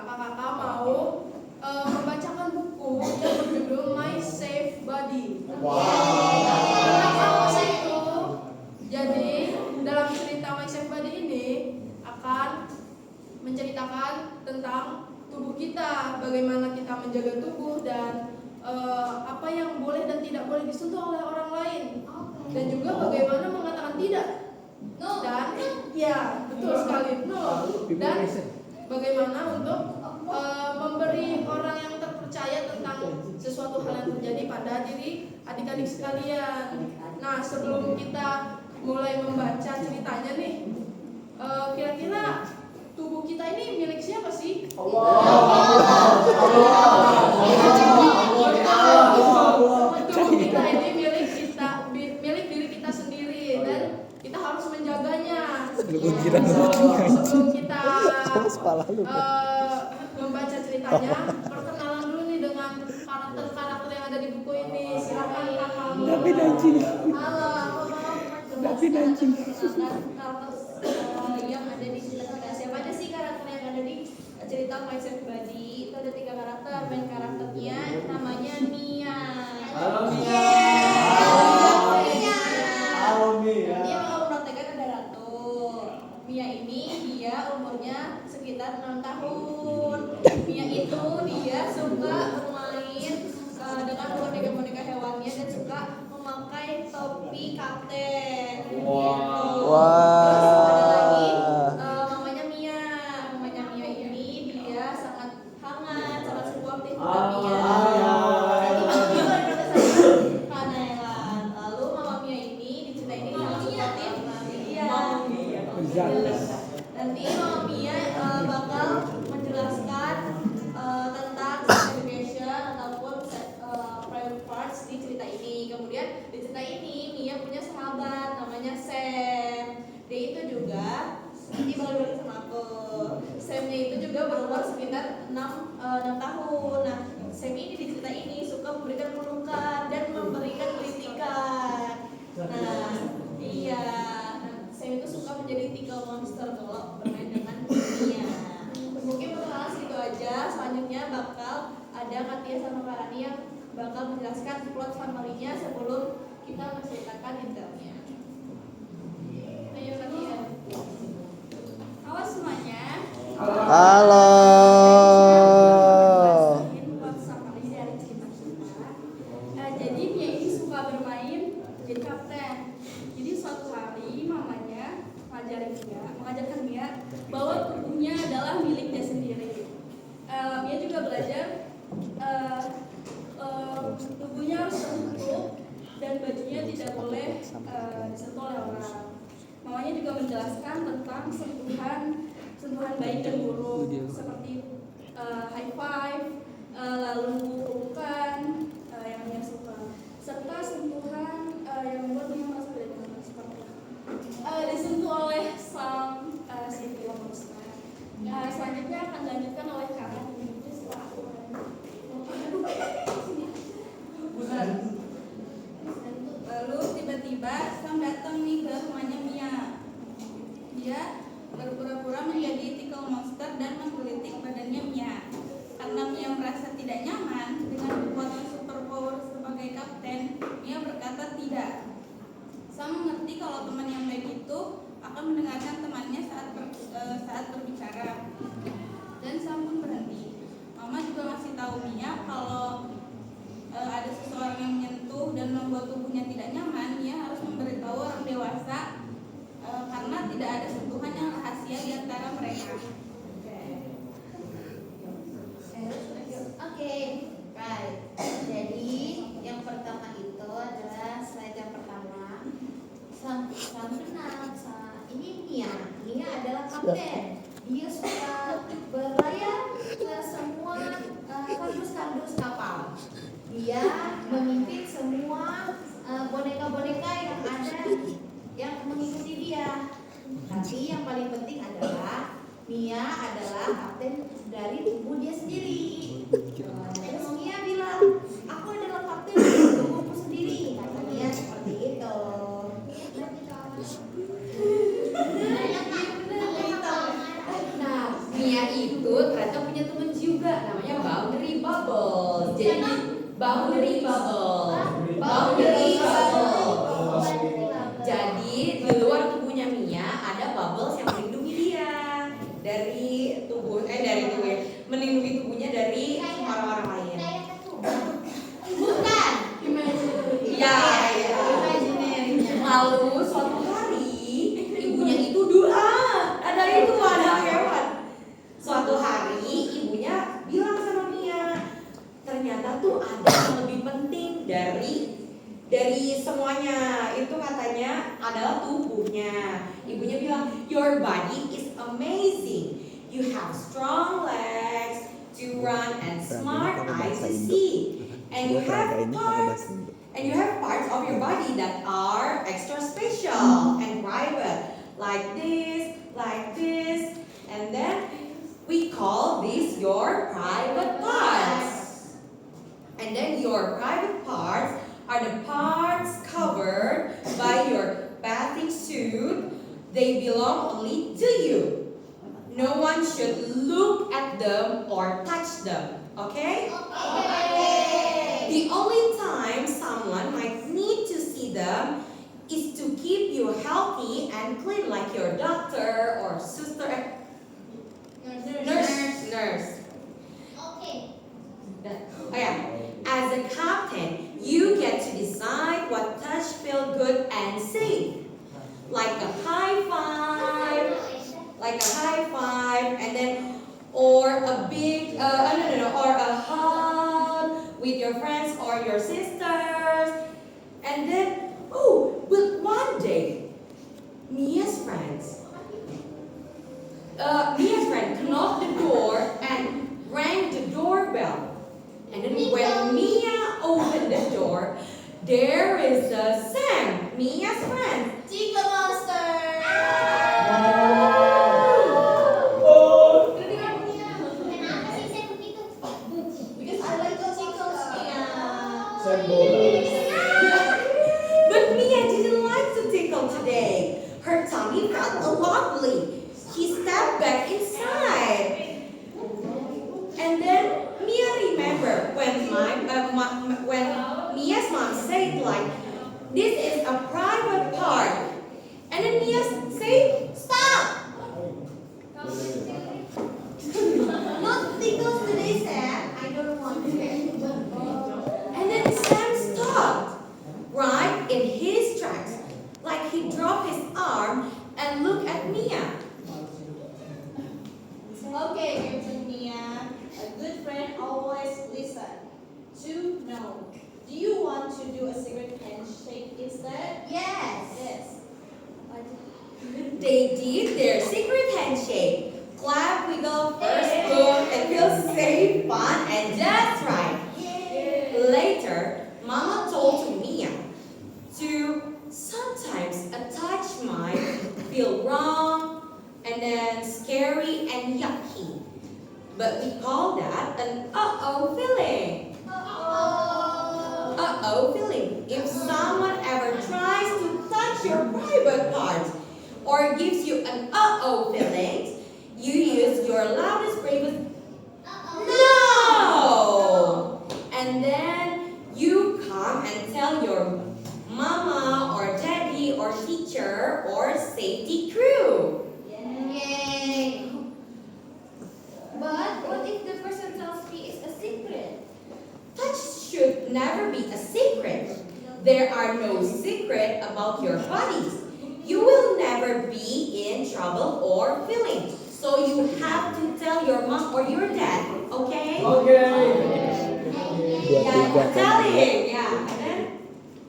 kakak-kakak mau membacakan buku yang berjudul My Safe Body. Tentang apa sih itu? Jadi dalam cerita My Safe Body ini akan menceritakan tentang tubuh kita, bagaimana kita menjaga tubuh dan apa yang boleh dan tidak boleh disentuh oleh orang lain, dan juga bagaimana mengatakan tidak. Dan ya betul sekali, dan bagaimana untuk memberi orang yang terpercaya tentang sesuatu hal yang terjadi pada diri adik-adik sekalian. Nah, sebelum kita mulai membaca ceritanya nih, kira-kira tubuh kita ini milik siapa sih? Tubuh kita ini milik diri kita sendiri, dan kita harus menjaganya. Sebelum kita membaca ceritanya, perkenalan dulu nih dengan karakter-karakter yang ada di buku ini. Silakan kakak. David anjing. Halo, David anjing. Yang ada di cerita. Siapa aja sih karakter yang ada di cerita My Safe Body? Itu ada 3 karakter. Main karakternya namanya Mia. Halo Mia. Halo Mia. Dia kalau praktekkan ada Ratu. Mia ini dia umurnya sekitar 6 tahun. Mia itu dia suka bermain dengan boneka-boneka hewannya dan suka memakai topi kapten. Wow. Terus ada lagi mamanya Mia. Mamanya Mia ini dia sangat hangat, sangat suportif dengan Mia. Lalu mama Mia ini di cerita ini sangat suportif. Iya. Nanti mama Mia bakal menjelaskan tentang sex education ataupun private parts di cerita ini. Kemudian di cerita ini Mia punya sahabat namanya Sam. Dia itu juga nanti bakal balik sama aku. Samnya itu juga berumur sekitar 6 tahun. Nah, Sam ini di cerita ini suka memberikan pelukan dan memberikan kritikan. Nah, iya. Sam itu suka menjadi tickle monster kalau bermain dengan Mia. Mungkin perkenalan segitu aja. Selanjutnya bakal ada Katia sama Karani yang bakal menjelaskan plot summary-nya sebelum kita menceritakan detailnya. Ayo Katia. Halo semuanya. Halo. Plot summary dari cerita kita. Jadi Mia ini suka bermain jadi kapten. Jadi suatu hari mamanya mengajarkan Mia bahwa tubuhnya adalah milik dia sendiri. Mia juga belajar tubuhnya harus tertutup dan bajunya tidak boleh disentuh oleh orang. Mamanya juga menjelaskan tentang sentuhan baik dan buruk seperti high five, lalu pelukan yang Mia suka, serta sentuhan yang membuat Mia merasa tidak nyaman seperti disentuh oleh sang si film monster. Selanjutnya akan dilanjutkan oleh Karen. Lalu tiba-tiba Sam datang nih ke rumahnya Mia. Dia berpura-pura menjadi tickle monster dan menggelitik badannya Mia. Karena Mia merasa tidak nyaman dengan kekuatan superpower sebagai kapten, Mia berkata tidak. Sam mengerti kalau teman yang baik itu akan mendengarkan temannya saat berbicara. Dan Sam pun berhenti. Mama juga masih tahu Mia kalau ada seseorang yang menyentuh dan membuat tubuhnya tidak nyaman, Mia harus memberitahu orang dewasa karena tidak ada sentuhan yang rahasia di antara mereka. Oke, right. Jadi yang pertama itu adalah slide yang pertama. Salam kenal. Ini Mia. Mia adalah kapten. Dia suka berlayar ke semua kardus-kardus kapal. Dia memimpin semua boneka-boneka yang ada yang mengikuti dia. Tapi yang paling penting adalah Mia adalah kapten dari tubuh dia sendiri. Terus Mia bilang, aku adalah kapten dari tubuhku sendiri. Kata Mia seperti itu. Nah, Mia itu ternyata punya punya temen juga namanya boundary bubbles. Jadi boundary bubble. Boundary bubble. Jadi di luar tubuhnya Mia ada bubbles yang melindungi dia dari melindungi tubuhnya dari orang-orang lain. Bukan. Ya, lalu suatu hari ibunya itu ada hewan. Suatu hari ibunya bilang sama Mia, ternyata tuh ada yang lebih penting dari semuanya. Itu katanya adalah tubuhnya. Ibunya bilang, your body is amazing. You have strong legs to run and smart eyes to see. And you have parts of your body that are extra special and private, like this, and then we call this your private parts. And then your private parts are the parts covered by your bathing suit. They belong only to you. No one should look at them or touch them. Okay? The only time someone might need to see them is to keep you healthy and clean, like your doctor or sister, nurse. Okay. Oh yeah. As a captain, you get to decide what touch feel good and safe, like a high five, and then or a big or a hug with your friends or your sisters, and then but one day, Mia's friend knocked the door and rang the doorbell. And then when Mia opened the door, there is Sam, Mia's friend. Chica Monster. Kenapa sih saya begitu? Because I like the tickles, Mia. But Mia didn't like to tickle today. Her tummy felt wobbly. She stepped back inside. And then Mia remembered when Mia's mom said like, this is a private part. And then Mia said, stop! Not tickles today, Sam. I don't want to. And then Sam stopped, right in his tracks, like he dropped his arm and looked at Mia. Okay, Mia. A good friend always listen. 2, no. Do you want to do a secret handshake instead? Yes. Yes. They did their secret handshake. Clap, wiggle, first boom, it feels safe, fun, and just right. Later, Mama told to Mia to sometimes a touch might feel wrong and then scary and yucky. But we call that an uh-oh feeling. Uh-oh feeling. If someone ever tries to touch your private parts or gives you an uh-oh feeling, you use your loudest, bravest no! And then you come and tell your mama or daddy or teacher or safety crew. Yay. But what if the person tells me it's a secret? Touch should never be a secret. There are no secret about your bodies. You will never be in trouble or feelings. So you have to tell your mom or your dad, okay? Yeah, tell him. Yeah.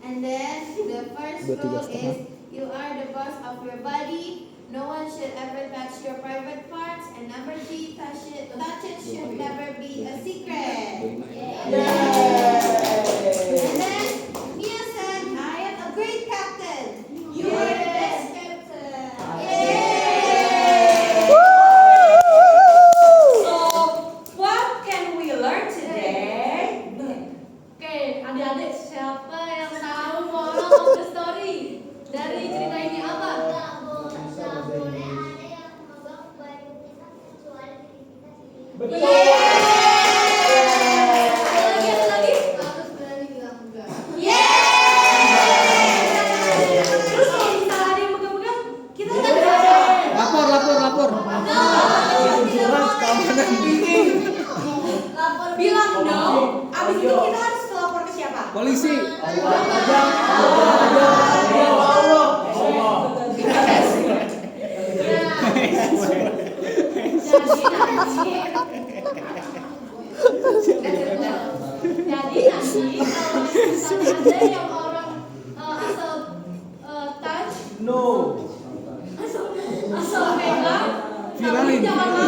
And then the first rule is you are the boss of your body. No one should ever touch your private parts. And number 3, touches should never be a secret. And then Mia said, I am a great captain. You are the best captain. Yay! So, what can we learn today? Oke, adik-adik siapa yang tahu moral of the story dari cerita ini apa? Nggak boleh ada yang memegang baju kita kecuali diri kita sendiri. Ada lagi? Harus berani bilang enggak. Terus kalau misalnya ada yang pegang-pegang, kita kan Lapor. bilang no. Abis itu kita harus lapor ke siapa? Polisi. Jadi nanti kalau misalkan ada yang orang asal touch, No. asal pegang, Viralin. jangan